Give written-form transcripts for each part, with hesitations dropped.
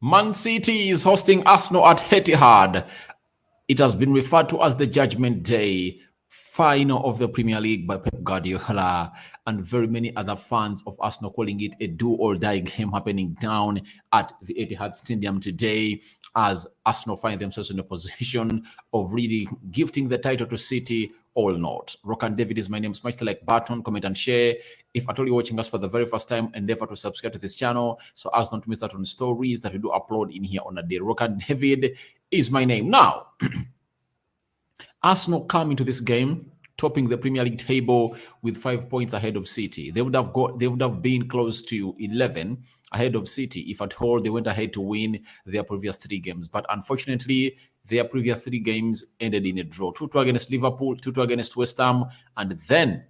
Man City is hosting Arsenal at Etihad. It has been referred to as the Judgment Day final of the Premier League by Pep Guardiola, and very many other fans of Arsenal calling it a do-or-die game happening down at the Etihad Stadium today, as Arsenal find themselves in a position of really gifting the title to City or not. Rock and David is my name. Smash the like button, comment and share. If at all you're watching us for the very first time, endeavor to subscribe to this channel so as not to miss out on stories that we do upload in here on a day. Rock and David is my name. Now, Arsenal come into this game topping the Premier League table with 5 points ahead of City. They would have been close to 11 ahead of City if at all they went ahead to win their previous 3 games. But unfortunately, their previous 3 games ended in a draw. 2-2 against Liverpool, 2-2 against West Ham, and then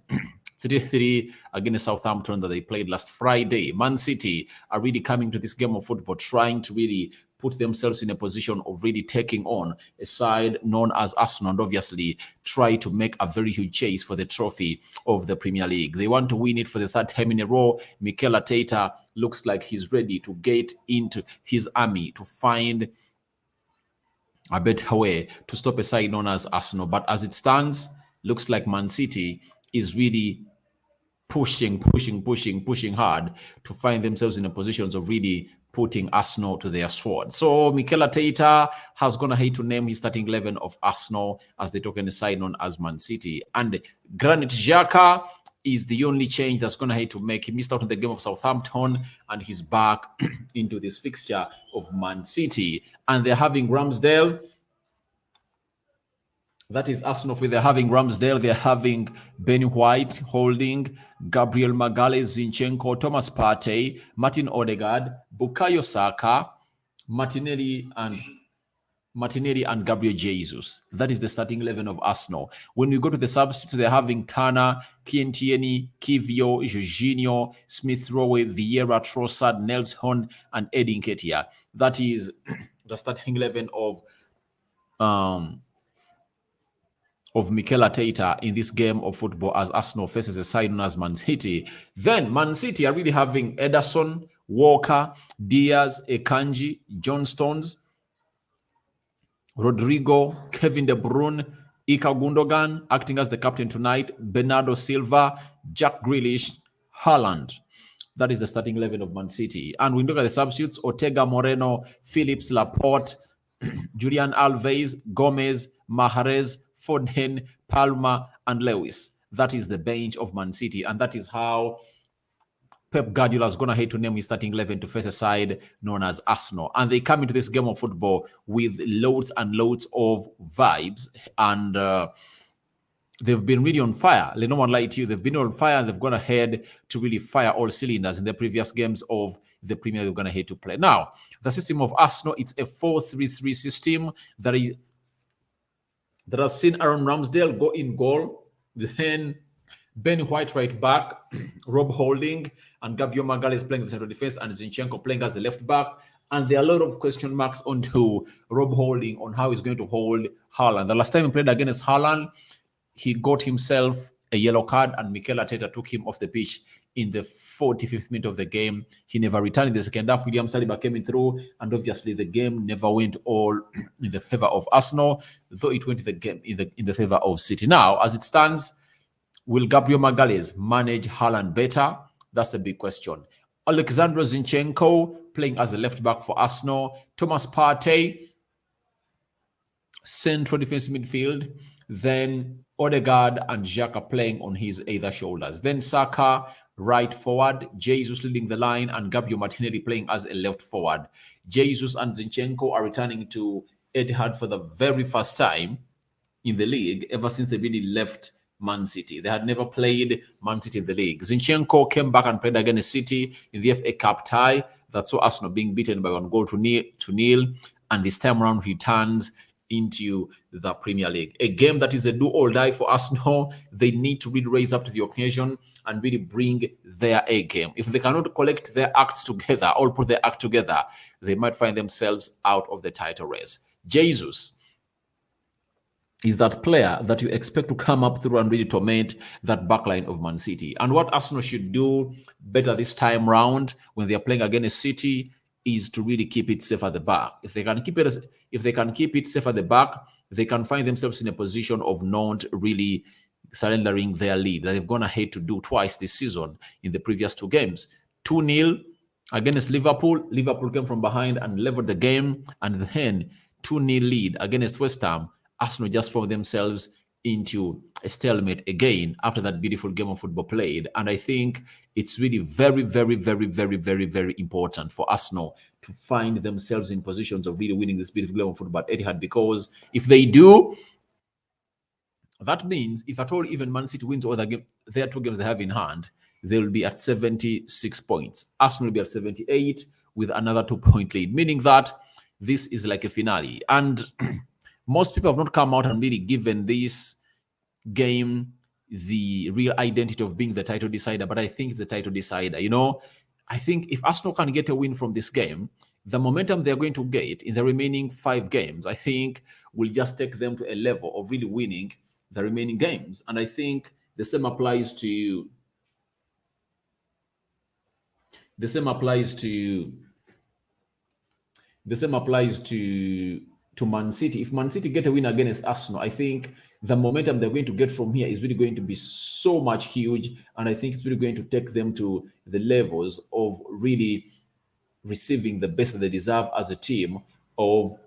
3-3 against Southampton that they played last Friday. Man City are really coming to this game of football trying to really put themselves in a position of really taking on a side known as Arsenal, and obviously try to make a very huge chase for the trophy of the Premier League. They want to win it for the 3rd time in a row. Mikel Arteta looks like he's ready to get into his army to find a better way to stop a side known as Arsenal. But as it stands, looks like Man City is really pushing hard to find themselves in a positions of really putting Arsenal to their sword. So Mikel Arteta has gone ahead to name his starting 11 of Arsenal as they took in a side known as Man City. And Granit Xhaka is the only change that's going to have to make. He missed out on the game of Southampton and he's back into this fixture of Man City. And they're having Ramsdale. That is Arsenal. They're having Ramsdale. They're having Ben White, Holding, Gabriel Magalhaes, Zinchenko, Thomas Partey, Martin Odegaard, Bukayo Saka, Martinelli and Gabriel Jesus. That is the starting 11 of Arsenal. When we go to the substitutes, they're having Turner, Kieran Tierney, Kivio, Jorginho, Smith Rowe, Vieira, Trossard, Nelson, and Eddie Nketiah. That is the starting 11 of Mikel Arteta in this game of football as Arsenal faces a side known as Man City. Then Man City are really having Ederson, Walker, Diaz, Akanji, John Stones, Rodrigo, Kevin De Bruyne, Ika Gundogan acting as the captain tonight, Bernardo Silva, Jack Grealish, Haaland. That is the starting 11 of Man City. And we look at the substitutes: Ortega Moreno, Phillips, Laporte, Julian Alves, Gomez, Mahrez, Foden, Palmer, and Lewis. That is the bench of Man City. And that is how Pep Guardiola is going to have to name his starting 11 to face a side known as Arsenal. And they come into this game of football with loads and loads of vibes. And they've been really on fire. Let no one lie to you. They've been on fire and they've gone ahead to really fire all cylinders in the previous games of the Premier League they're going to have to play. Now, the system of Arsenal, it's a 4-3-3 system that has seen Aaron Ramsdale go in goal, then Ben White right back, Rob Holding and Gabriel Magalhaes playing the central defense, and Zinchenko playing as the left back. And there are a lot of question marks onto Rob Holding on how he's going to hold Haaland. The last time he played against Haaland, he got himself a yellow card and Mikel Arteta took him off the pitch in the 45th minute of the game. He never returned in the second half. William Saliba came in through, and obviously the game never went all in the favor of Arsenal, though it went the game in the favor of City. Now, as it stands, will Gabriel Magalhaes manage Haaland better? That's a big question. Alexander Zinchenko playing as the left back for Arsenal. Thomas Partey, central defensive midfield. Then Odegaard and Xhaka playing on his either shoulders. Then Saka, right forward, Jesus leading the line, and Gabriel Martinelli playing as a left forward. Jesus and Zinchenko are returning to Etihad for the very first time in the league ever since they really left Man City. They had never played Man City in the league. Zinchenko came back and played against City in the FA Cup tie. That saw Arsenal being beaten by 1-0, and this time around he turns into the Premier League. A game that is a do or die for Arsenal. They need to really raise up to the occasion and really bring their A game. If they cannot collect their acts together or put their act together, they might find themselves out of the title race. Jesus is that player that you expect to come up through and really torment that backline of Man City. And what Arsenal should do better this time round when they are playing against City is to really keep it safe at the back. If they can keep it safe at the back, they can find themselves in a position of not really surrendering their lead that they've gone ahead to do twice this season in the previous two games. 2-0 against Liverpool. Liverpool came from behind and leveled the game, and then 2-0 lead against West Ham. Arsenal just found themselves into a stalemate again after that beautiful game of football played. And I think it's really very, very, very, very, very, very important for Arsenal to find themselves in positions of really winning this beautiful game of football at Etihad, because if they do, that means if at all even Man City wins all their two games they have in hand, they will be at 76 points. Arsenal will be at 78 with another 2-point lead, meaning that this is like a finale. And most people have not come out and really given this game the real identity of being the title decider, but I think it's the title decider. I think if Arsenal can get a win from this game, the momentum they're going to get in the remaining 5 games, I think will just take them to a level of really winning the remaining games. And I think the same applies to Man City. If Man City get a win against Arsenal, I think the momentum they're going to get from here is really going to be so much huge, and I think it's really going to take them to the levels of really receiving the best that they deserve as a team of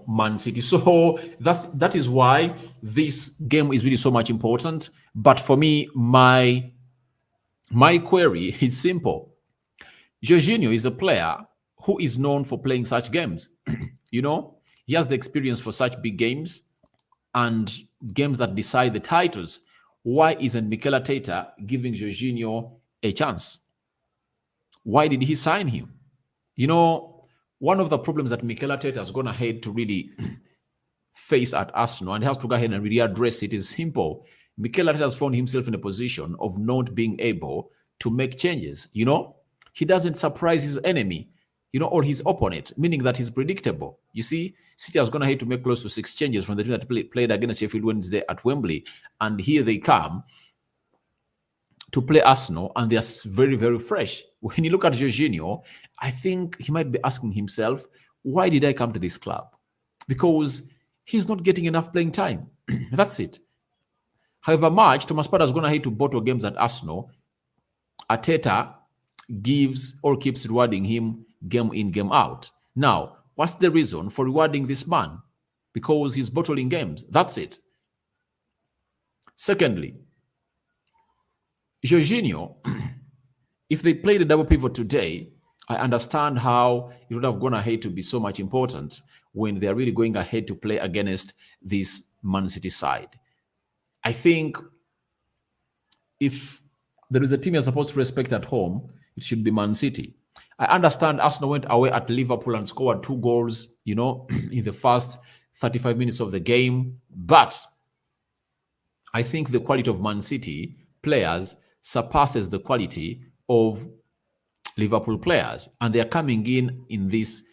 Man City. So that is why this game is really so much important. But for me, my query is simple. Jorginho is a player who is known for playing such games. He has the experience for such big games and games that decide the titles. Why isn't Mikel Arteta giving Jorginho a chance? Why did he sign him? One of the problems that Mikel Arteta has gone ahead to really face at Arsenal, and he has to go ahead and really address it, is simple. Mikel Arteta has found himself in a position of not being able to make changes. He doesn't surprise his enemy, or his opponent, meaning that he's predictable. You see, City has gone ahead to make close to 6 changes from the team that played against Sheffield Wednesday at Wembley. And here they come to play Arsenal, and they're very, very fresh. When you look at Jorginho, I think he might be asking himself, why did I come to this club? Because he's not getting enough playing time. That's it. However much Thomas Partey has gone ahead to bottle games at Arsenal, Arteta gives or keeps rewarding him game in, game out. Now, what's the reason for rewarding this man? Because he's bottling games. That's it. Secondly, Jorginho, if they played a double pivot today, I understand how it would have gone ahead to be so much important when they're really going ahead to play against this Man City side. I think if there is a team you're supposed to respect at home, it should be Man City. I understand Arsenal went away at Liverpool and scored 2 goals, in the first 35 minutes of the game. But I think the quality of Man City players surpasses the quality of Liverpool players. And they are coming in this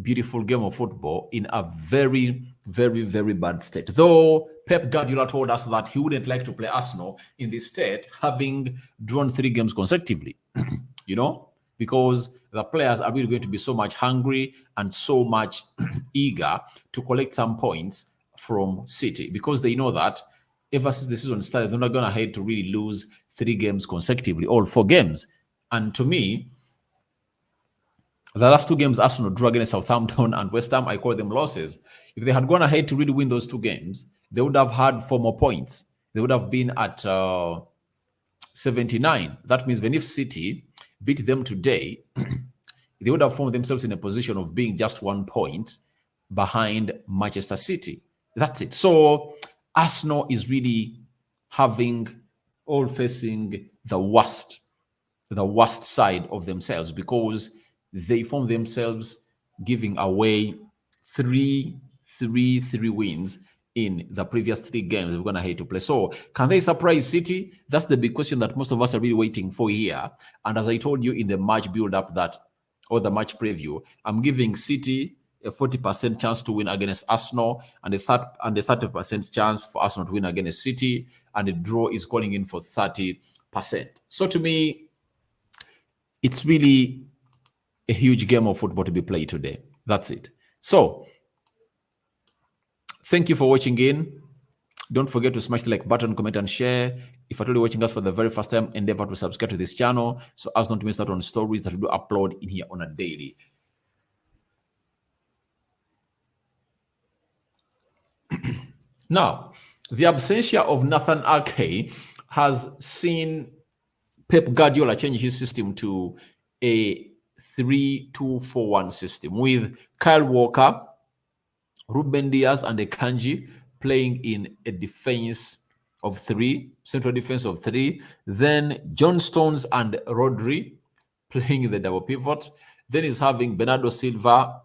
beautiful game of football in a very, very, very bad state. Though Pep Guardiola told us that he wouldn't like to play Arsenal in this state, having drawn 3 games consecutively, because the players are really going to be so much hungry and so much eager to collect some points from City, because they know that ever since the season started, they're not going ahead to really lose 3 games consecutively, all 4 games. And to me, the last 2 games Arsenal drew against Southampton and West Ham, I call them losses. If they had gone ahead to really win those 2 games, they would have had 4 more points. They would have been at 79. That means when if City beat them today, they would have found themselves in a position of being just 1 point behind Manchester City. That's it. So Arsenal is really facing the worst side of themselves, because they found themselves giving away 3 wins in the previous 3 games they're going to have to play. So can they surprise City? That's the big question that most of us are really waiting for here. And as I told you in the match build-up or the match preview, I'm giving City a 40% chance to win against Arsenal and a 30% chance for Arsenal to win against City, and the draw is calling in for 30%. So to me, it's really a huge game of football to be played today. That's it. So, thank you for watching in. Don't forget to smash the like button, comment, and share. If you're watching us for the very first time, endeavor to subscribe to this channel so as not to miss out on stories that we do upload in here on a daily. Now, the absentia of Nathan Ake has seen Pep Guardiola change his system to a 3-2-4-1 system with Kyle Walker, Ruben Diaz, and Akanji playing in a defense of three, central defense of three. Then John Stones and Rodri playing in the double pivot. Then he's having Bernardo Silva,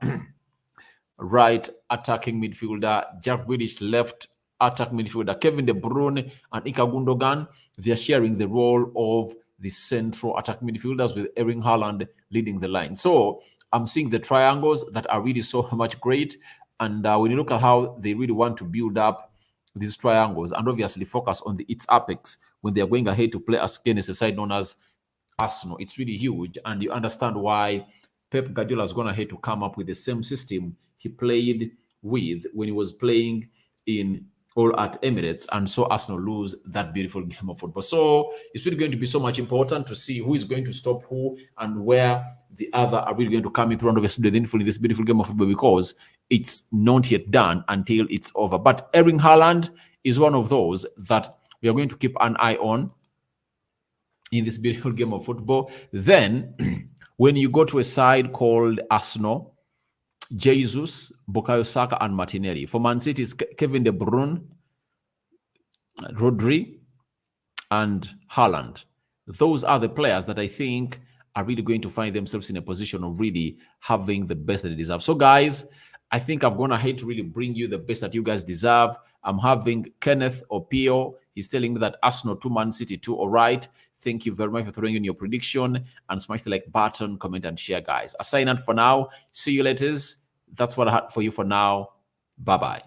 right attacking midfielder, Jack Grealish left attack midfielder, Kevin De Bruyne and Ilkay Gundogan. They're sharing the role of the central attack midfielders with Erling Haaland leading the line. So I'm seeing the triangles that are really so much great. And when you look at how they really want to build up these triangles and obviously focus on its apex when they're going ahead to play against a side known as Arsenal, it's really huge. And you understand why Pep Guardiola has gone ahead to come up with the same system he played with when he was playing in all at Emirates and saw Arsenal lose that beautiful game of football. So it's really going to be so much important to see who is going to stop who and where the other are really going to come in through obviously in this beautiful game of football, because it's not yet done until it's over. But Erling Haaland is one of those that we are going to keep an eye on in this beautiful game of football. Then when you go to a side called Arsenal, Jesus, Bukayo Saka, and Martinelli. For Man City, it's Kevin De Bruyne, Rodri, and Haaland. Those are the players that I think are really going to find themselves in a position of really having the best that they deserve. So, guys, I think I've gone ahead to really bring you the best that you guys deserve. I'm having Kenneth Opio. He's telling me that Arsenal 2, Man City 2. All right. Thank you very much for throwing in your prediction, and smash the like button, comment, and share, guys. I sign out for now. See you later. That's what I had for you for now. Bye-bye.